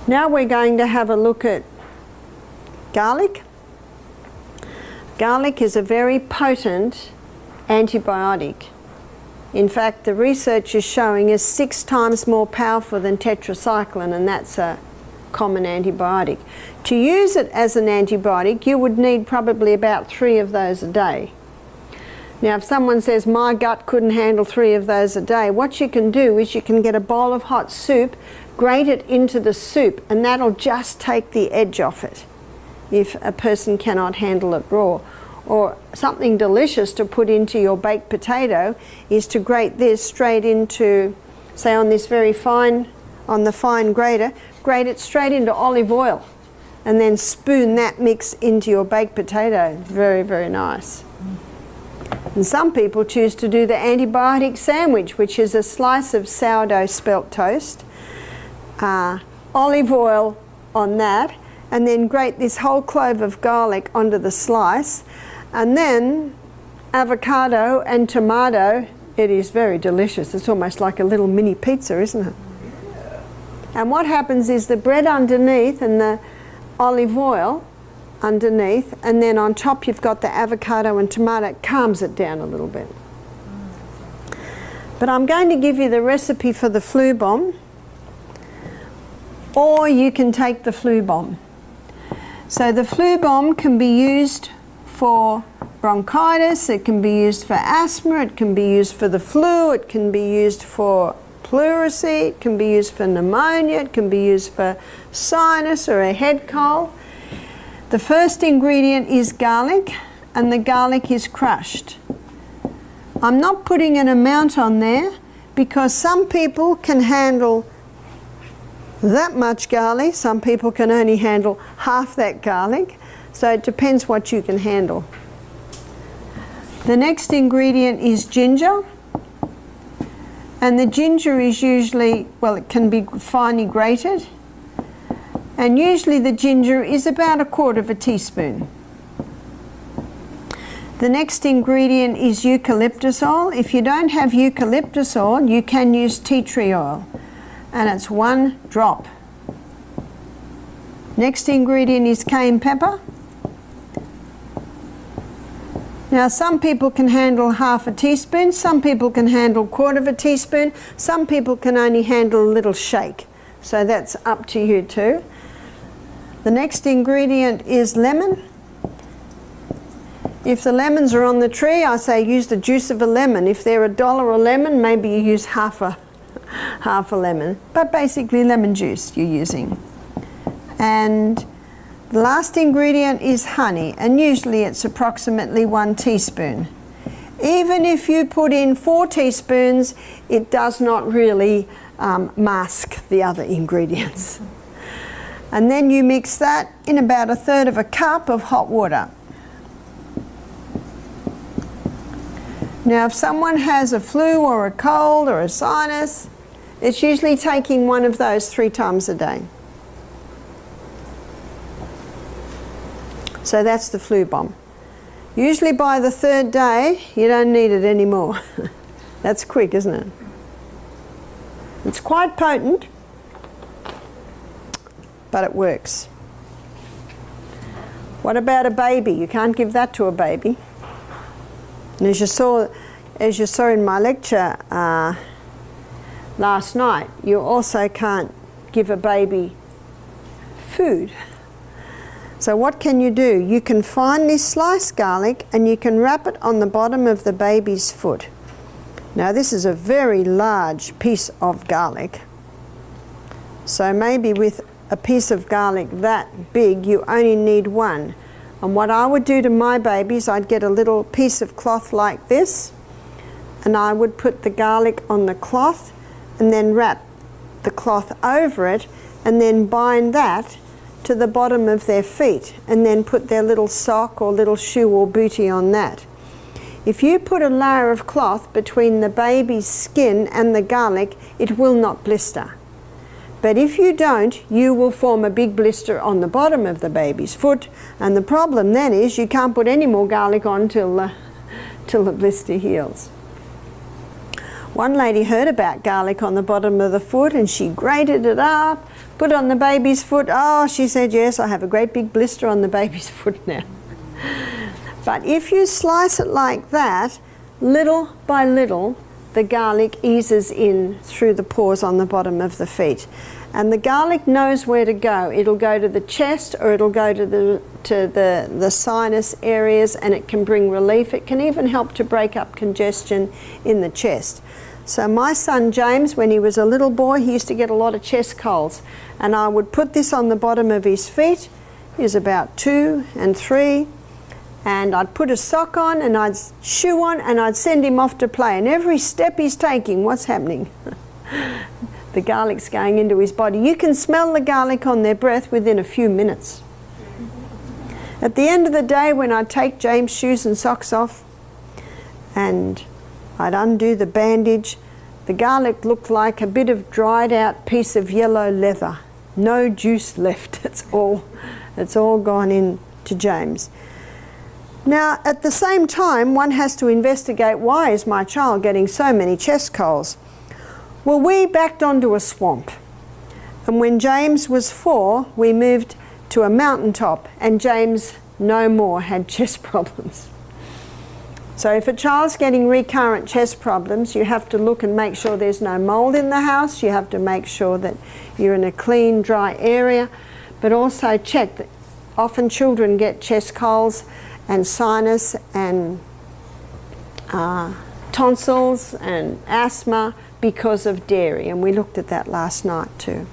Now we're going to have a look at garlic. Garlic is a very potent antibiotic. In fact, the research is showing is 6 times more powerful than tetracycline, and that's a common antibiotic. To use it as an antibiotic, you would need probably about 3 of those a day. Now, if someone says, my gut couldn't handle 3 of those a day, what you can do is you can get a bowl of hot soup, grate it into the soup, and that'll just take the edge off it if a person cannot handle it raw. Or something delicious to put into your baked potato is to grate this straight into, say on this very fine, on the fine grater, grate it straight into olive oil and then spoon that mix into your baked potato. Very, very nice. And some people choose to do the antibiotic sandwich, which is a slice of sourdough spelt toast, olive oil on that, and then grate this whole clove of garlic onto the slice, and then avocado and tomato. It is very delicious. It's almost like a little mini pizza, isn't it? And what happens is the bread underneath and the olive oil underneath, and then on top you've got the avocado and tomato. It calms it down a little bit. But I'm going to give you the recipe for the flu bomb, or you can take the flu bomb. So the flu bomb can be used for bronchitis, it can be used for asthma, it can be used for the flu, it can be used for pleurisy, it can be used for pneumonia, it can be used for sinus or a head cold. The first ingredient is garlic, and the garlic is crushed. I'm not putting an amount on there because some people can handle that much garlic, some people can only handle half that garlic, so it depends what you can handle. The next ingredient is ginger, and the ginger is usually, well, it can be finely grated, and usually the ginger is about 1/4 teaspoon. The next ingredient is eucalyptus oil. If you don't have eucalyptus oil, you can use tea tree oil, and it's 1 drop. Next ingredient is cayenne pepper. Now some people can handle 1/2 teaspoon, some people can handle 1/4 teaspoon, some people can only handle a little shake. So that's up to you too. The next ingredient is lemon. If the lemons are on the tree, I say use the juice of a lemon. If they're $1 a lemon, maybe you use half a lemon. But basically lemon juice you're using. And the last ingredient is honey, and usually it's approximately 1 teaspoon. Even if you put in 4 teaspoons, it does not really mask the other ingredients. And then you mix that in about 1/3 cup of hot water. Now if someone has a flu or a cold or a sinus, it's usually taking one of those 3 times a day. So that's the flu bomb. Usually by the 3rd day, you don't need it anymore. That's quick, isn't it? It's quite potent, but it works. What about a baby? You can't give that to a baby. And as you saw in my lecture last night, you also can't give a baby food. So what can you do? You can finely slice garlic and you can wrap it on the bottom of the baby's foot. Now this is a very large piece of garlic. So maybe with a piece of garlic that big, you only need 1. And what I would do to my babies, I'd get a little piece of cloth like this, and I would put the garlic on the cloth and then wrap the cloth over it and then bind that to the bottom of their feet and then put their little sock or little shoe or bootie on that. If you put a layer of cloth between the baby's skin and the garlic, it will not blister. But if you don't, you will form a big blister on the bottom of the baby's foot, and the problem then is you can't put any more garlic on till the blister heals. One lady heard about garlic on the bottom of the foot and she grated it up, Put on the baby's foot. Oh, she said, yes, I have a great big blister on the baby's foot now. But if you slice it like that, little by little, the garlic eases in through the pores on the bottom of the feet. And the garlic knows where to go. It'll go to the chest, or it'll go to the sinus areas, and it can bring relief. It can even help to break up congestion in the chest. So my son James, when he was a little boy, he used to get a lot of chest colds, and I would put this on the bottom of his feet. He was about 2 and 3, and I'd put a sock on and I'd shoe on and I'd send him off to play, and every step he's taking, what's happening? The garlic's going into his body. You can smell the garlic on their breath within a few minutes. At the end of the day, when I'd take James' shoes and socks off and I'd undo the bandage, the garlic looked like a bit of dried out piece of yellow leather. No juice left. It's all gone in to James. Now, at the same time, one has to investigate, why is my child getting so many chest colds? Well, we backed onto a swamp, and when James was 4, we moved to a mountaintop, and James no more had chest problems. So if a child's getting recurrent chest problems, you have to look and make sure there's no mold in the house. You have to make sure that you're in a clean, dry area, but also check that often children get chest colds and sinus and tonsils and asthma because of dairy, and we looked at that last night too.